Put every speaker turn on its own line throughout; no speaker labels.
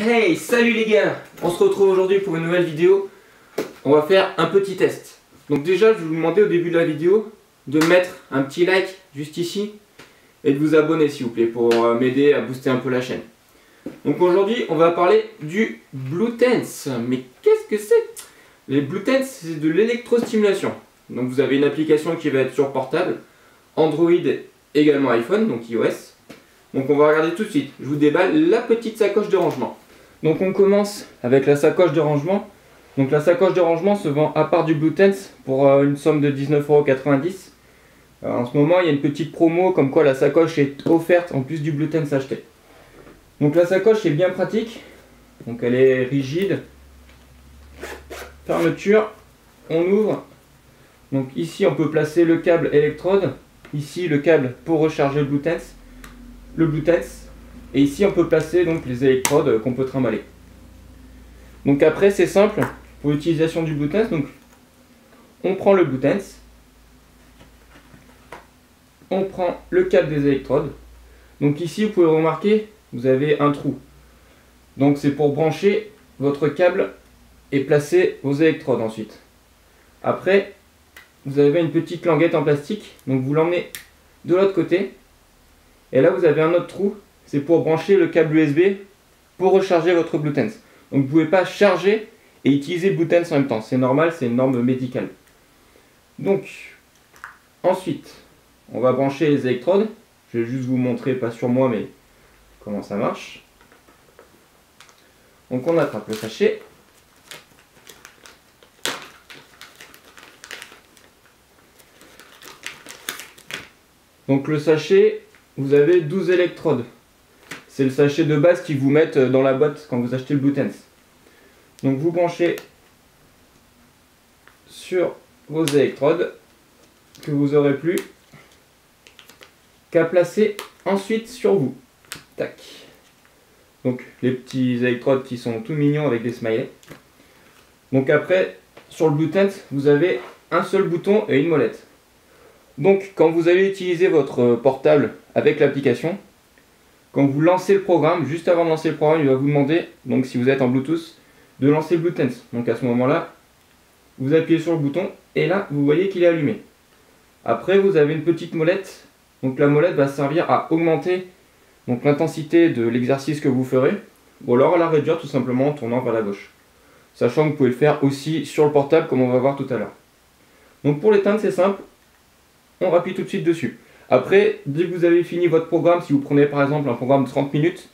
Hey, salut les gars! On se retrouve aujourd'hui pour une nouvelle vidéo. On va faire un petit test. Donc déjà, je vais vous demander au début de la vidéo de mettre un petit like juste ici et de vous abonner s'il vous plaît pour m'aider à booster un peu la chaîne. Donc aujourd'hui, on va parler du Bluetooth. Mais qu'est-ce que c'est? Les Bluetooth, c'est de l'électrostimulation. Donc vous avez une application qui va être sur portable, Android, également iPhone, donc iOS. Donc on va regarder tout de suite. Je vous déballe la petite sacoche de rangement. Donc on commence avec la sacoche de rangement. Donc la sacoche de rangement se vend à part du Bluetooth pour une somme de 19,90 €. En ce moment il y a une petite promo comme quoi la sacoche est offerte en plus du Bluetooth acheté. Donc la sacoche est bien pratique. Donc elle est rigide. Fermeture. On ouvre. Donc ici on peut placer le câble électrode. Ici le câble pour recharger le Bluetooth, et ici on peut placer donc les électrodes qu'on peut trimballer. Donc après c'est simple pour l'utilisation du Bluetooth. Donc on prend le Bluetooth, on prend le câble des électrodes. Donc ici vous pouvez remarquer, vous avez un trou. Donc c'est pour brancher votre câble et placer vos électrodes ensuite. Après vous avez une petite languette en plastique, donc vous l'emmenez de l'autre côté. Et là vous avez un autre trou, c'est pour brancher le câble USB pour recharger votre Bluetooth. Donc vous ne pouvez pas charger et utiliser le Bluetooth en même temps, c'est normal, c'est une norme médicale. Donc ensuite on va brancher les électrodes. Je vais juste vous montrer, pas sur moi mais comment ça marche. Donc on attrape le sachet. Donc le sachet, vous avez 12 électrodes. C'est le sachet de base qu'ils vous mettent dans la boîte quand vous achetez le Bluetooth. Donc vous branchez sur vos électrodes que vous aurez plus qu'à placer ensuite sur vous. Tac. Donc les petits électrodes qui sont tout mignons avec des smileys. Donc après, sur le Bluetooth, vous avez un seul bouton et une molette. Donc quand vous allez utiliser votre portable avec l'application, quand vous lancez le programme, juste avant de lancer le programme, il va vous demander, donc si vous êtes en Bluetooth, de lancer le Bluetooth. Donc à ce moment-là, vous appuyez sur le bouton et là, vous voyez qu'il est allumé. Après, vous avez une petite molette. Donc la molette va servir à augmenter l'intensité de l'exercice que vous ferez, ou alors à la réduire tout simplement en tournant vers la gauche. Sachant que vous pouvez le faire aussi sur le portable comme on va voir tout à l'heure. Donc pour l'éteindre, c'est simple. On appuie tout de suite dessus. Après, dès que vous avez fini votre programme, si vous prenez par exemple un programme de 30 minutes,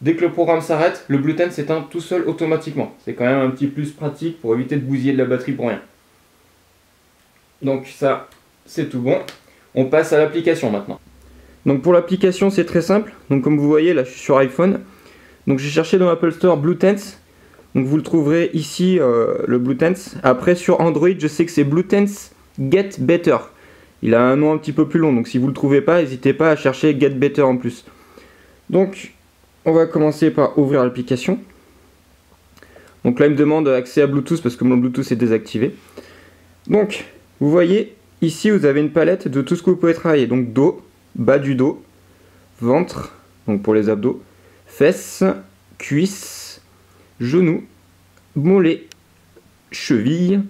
dès que le programme s'arrête, le Bluetooth s'éteint tout seul automatiquement. C'est quand même un petit plus pratique pour éviter de bousiller de la batterie pour rien. Donc ça, c'est tout bon. On passe à l'application maintenant. Donc pour l'application, c'est très simple. Donc comme vous voyez, là je suis sur iPhone. Donc j'ai cherché dans l'Apple Store Bluetooth. Donc vous le trouverez ici, le Bluetooth. Après sur Android, je sais que c'est Bluetooth Get Better. Il a un nom un petit peu plus long, donc si vous ne le trouvez pas, n'hésitez pas à chercher Get Better en plus. Donc, on va commencer par ouvrir l'application. Donc là, il me demande accès à Bluetooth parce que mon Bluetooth est désactivé. Donc, vous voyez, ici, vous avez une palette de tout ce que vous pouvez travailler. Donc, dos, bas du dos, ventre, donc pour les abdos, fesses, cuisses, genoux, mollets, chevilles,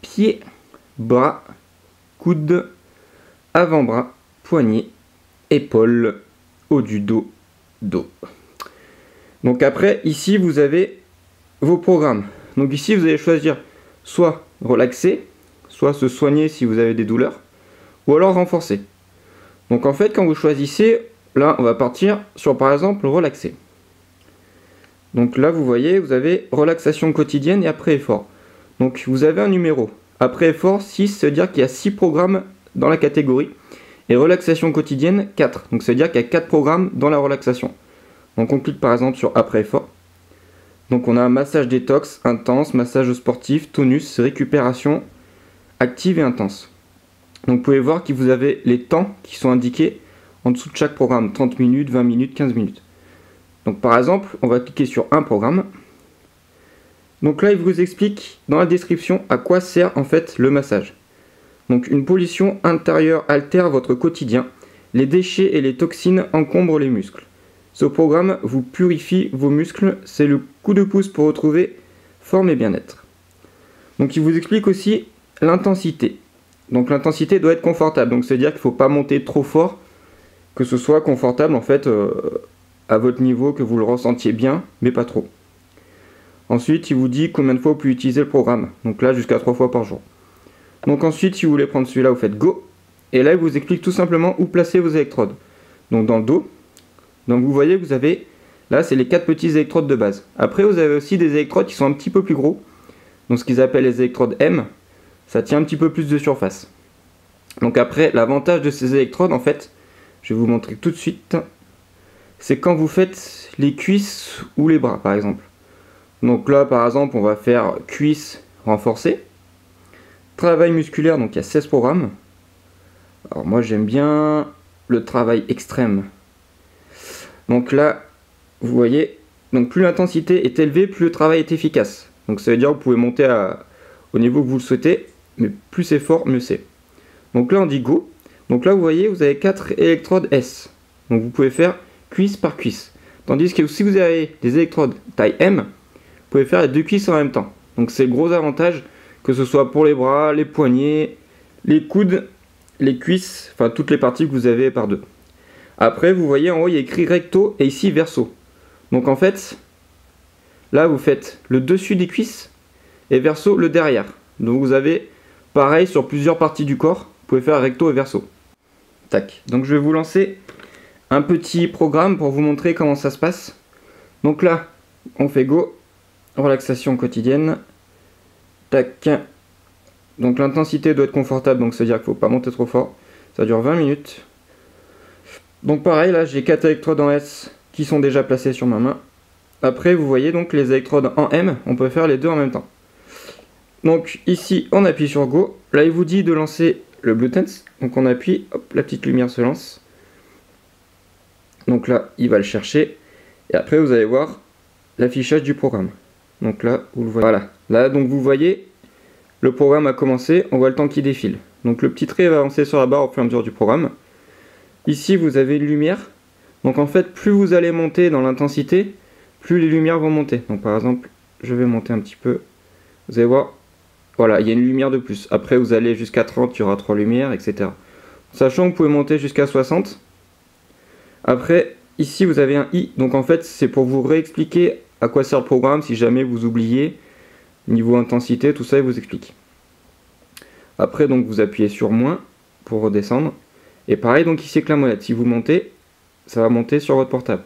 pieds, bras, coudes, avant-bras, poignet, épaules, haut du dos, dos. Donc après, ici, vous avez vos programmes. Donc ici, vous allez choisir soit relaxer, soit se soigner si vous avez des douleurs, ou alors renforcer. Donc en fait, quand vous choisissez, là, on va partir sur, par exemple, relaxer. Donc là, vous voyez, vous avez relaxation quotidienne et après effort. Donc vous avez un numéro. Après effort, 6, ça veut dire qu'il y a 6 programmes dans la catégorie, et relaxation quotidienne 4, donc ça veut dire qu'il y a 4 programmes dans la relaxation. Donc on clique par exemple sur après effort. Donc on a un massage détox, intense, massage sportif, tonus, récupération, active et intense. Donc vous pouvez voir que vous avez les temps qui sont indiqués en dessous de chaque programme, 30 minutes, 20 minutes, 15 minutes. Donc par exemple, on va cliquer sur un programme. Donc là il vous explique dans la description à quoi sert en fait le massage. Donc une pollution intérieure altère votre quotidien. Les déchets et les toxines encombrent les muscles. Ce programme vous purifie vos muscles, c'est le coup de pouce pour retrouver forme et bien-être. Donc il vous explique aussi l'intensité. Donc l'intensité doit être confortable, donc c'est-à-dire qu'il ne faut pas monter trop fort, que ce soit confortable en fait à votre niveau, que vous le ressentiez bien, mais pas trop. Ensuite, il vous dit combien de fois vous pouvez utiliser le programme. Donc là, jusqu'à 3 fois par jour. Donc ensuite, si vous voulez prendre celui-là, vous faites Go. Et là, il vous explique tout simplement où placer vos électrodes. Donc dans le dos. Donc vous voyez, vous avez, là, c'est les 4 petits électrodes de base. Après, vous avez aussi des électrodes qui sont un petit peu plus gros. Donc ce qu'ils appellent les électrodes M. Ça tient un petit peu plus de surface. Donc après, l'avantage de ces électrodes, en fait, je vais vous montrer tout de suite. C'est quand vous faites les cuisses ou les bras, par exemple. Donc là, par exemple, on va faire cuisses renforcées. Travail musculaire, donc il y a 16 programmes. Alors moi, j'aime bien le travail extrême. Donc là, vous voyez, donc plus l'intensité est élevée, plus le travail est efficace. Donc ça veut dire que vous pouvez monter au niveau que vous le souhaitez, mais plus c'est fort, mieux c'est. Donc là, on dit Go. Donc là, vous voyez, vous avez 4 électrodes S. Donc vous pouvez faire cuisse par cuisse. Tandis que si vous avez des électrodes taille M, vous pouvez faire les 2 cuisses en même temps. Donc c'est le gros avantage, que ce soit pour les bras, les poignets, les coudes, les cuisses, enfin toutes les parties que vous avez par deux. Après, vous voyez en haut, il y a écrit recto et ici verso. Donc en fait, là vous faites le dessus des cuisses et verso le derrière. Donc vous avez pareil sur plusieurs parties du corps, vous pouvez faire recto et verso. Tac. Donc je vais vous lancer un petit programme pour vous montrer comment ça se passe. Donc là, on fait Go. Relaxation quotidienne. Tac. Donc l'intensité doit être confortable, donc c'est-à-dire qu'il ne faut pas monter trop fort. Ça dure 20 minutes. Donc pareil, là j'ai 4 électrodes en S qui sont déjà placées sur ma main. Après, vous voyez donc les électrodes en M, on peut faire les deux en même temps. Donc ici, on appuie sur Go. Là, il vous dit de lancer le Bluetooth. Donc on appuie, hop, la petite lumière se lance. Donc là, il va le chercher. Et après, vous allez voir l'affichage du programme. Donc là, vous le voyez. Voilà. Là, donc vous voyez, le programme a commencé. On voit le temps qui défile. Donc le petit trait va avancer sur la barre au fur et à mesure du programme. Ici, vous avez une lumière. Donc en fait, plus vous allez monter dans l'intensité, plus les lumières vont monter. Donc par exemple, je vais monter un petit peu. Vous allez voir, voilà, il y a une lumière de plus. Après, vous allez jusqu'à 30, il y aura 3 lumières, etc. Sachant que vous pouvez monter jusqu'à 60. Après, ici, vous avez un I. Donc en fait, c'est pour vous réexpliquer à quoi sert le programme si jamais vous oubliez. Niveau intensité, tout ça, il vous explique. Après, donc, vous appuyez sur moins pour redescendre. Et pareil, donc ici avec la molette. Si vous montez, ça va monter sur votre portable.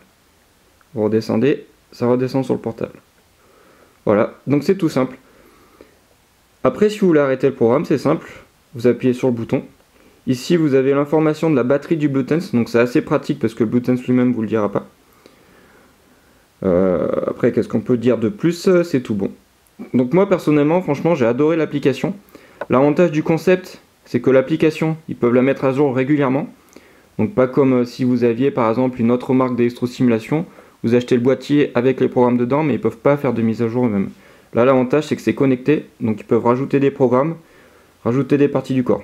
Vous redescendez, ça redescend sur le portable. Voilà, donc c'est tout simple. Après, si vous voulez arrêter le programme, c'est simple. Vous appuyez sur le bouton. Ici, vous avez l'information de la batterie du Bluetooth. Donc c'est assez pratique parce que le Bluetooth lui-même ne vous le dira pas. Après, qu'est-ce qu'on peut dire de plus? C'est tout bon. Donc moi, personnellement, franchement, j'ai adoré l'application. L'avantage du concept, c'est que l'application, ils peuvent la mettre à jour régulièrement. Donc pas comme si vous aviez par exemple une autre marque d'électrostimulation, vous achetez le boîtier avec les programmes dedans, mais ils ne peuvent pas faire de mise à jour eux-mêmes. Là, l'avantage, c'est que c'est connecté, donc ils peuvent rajouter des programmes, rajouter des parties du corps.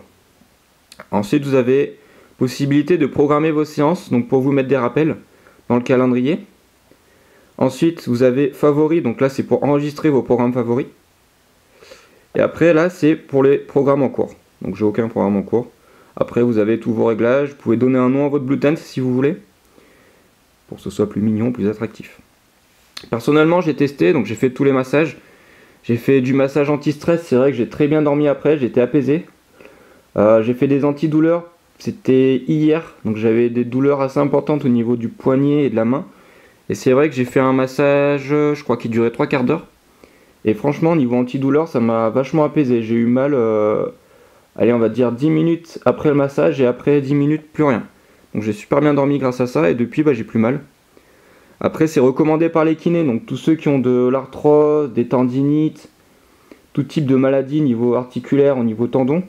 Ensuite, vous avez possibilité de programmer vos séances, donc pour vous mettre des rappels dans le calendrier. Ensuite, vous avez favoris, donc là, c'est pour enregistrer vos programmes favoris. Et après, là, c'est pour les programmes en cours. Donc, j'ai aucun programme en cours. Après, vous avez tous vos réglages. Vous pouvez donner un nom à votre Bluetooth si vous voulez, pour que ce soit plus mignon, plus attractif. Personnellement, j'ai testé, donc j'ai fait tous les massages. J'ai fait du massage anti-stress, c'est vrai que j'ai très bien dormi après, j'étais apaisé. J'ai fait des antidouleurs, c'était hier, donc j'avais des douleurs assez importantes au niveau du poignet et de la main. Et c'est vrai que j'ai fait un massage, je crois qu'il durait 3 quarts d'heure. Et franchement, au niveau antidouleur, ça m'a vachement apaisé. J'ai eu mal, allez, on va dire 10 minutes après le massage et après 10 minutes, plus rien. Donc j'ai super bien dormi grâce à ça et depuis, j'ai plus mal. Après, c'est recommandé par les kinés, donc tous ceux qui ont de l'arthrose, des tendinites, tout type de maladie niveau articulaire, au niveau tendon,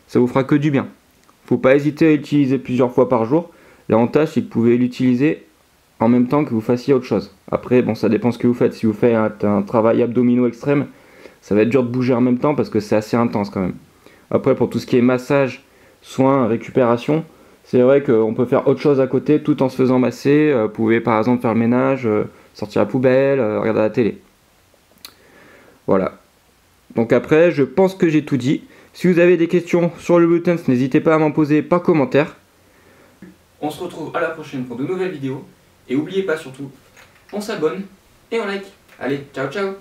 ça vous fera que du bien. Faut pas hésiter à l'utiliser plusieurs fois par jour. L'avantage, c'est que vous pouvez l'utiliser en même temps que vous fassiez autre chose. Après, bon, ça dépend ce que vous faites. Si vous faites un travail abdominaux extrême, ça va être dur de bouger en même temps parce que c'est assez intense quand même. Après, pour tout ce qui est massage, soins, récupération, C'est vrai qu'on peut faire autre chose à côté tout en se faisant masser. Vous pouvez par exemple faire le ménage, sortir la poubelle, regarder la télé. Voilà. Donc après, je pense que j'ai tout dit. Si vous avez des questions sur le Bluetooth, n'hésitez pas à m'en poser par commentaire. On se retrouve à la prochaine pour de nouvelles vidéos. Et n'oubliez pas surtout, on s'abonne et on like. Allez, ciao ciao!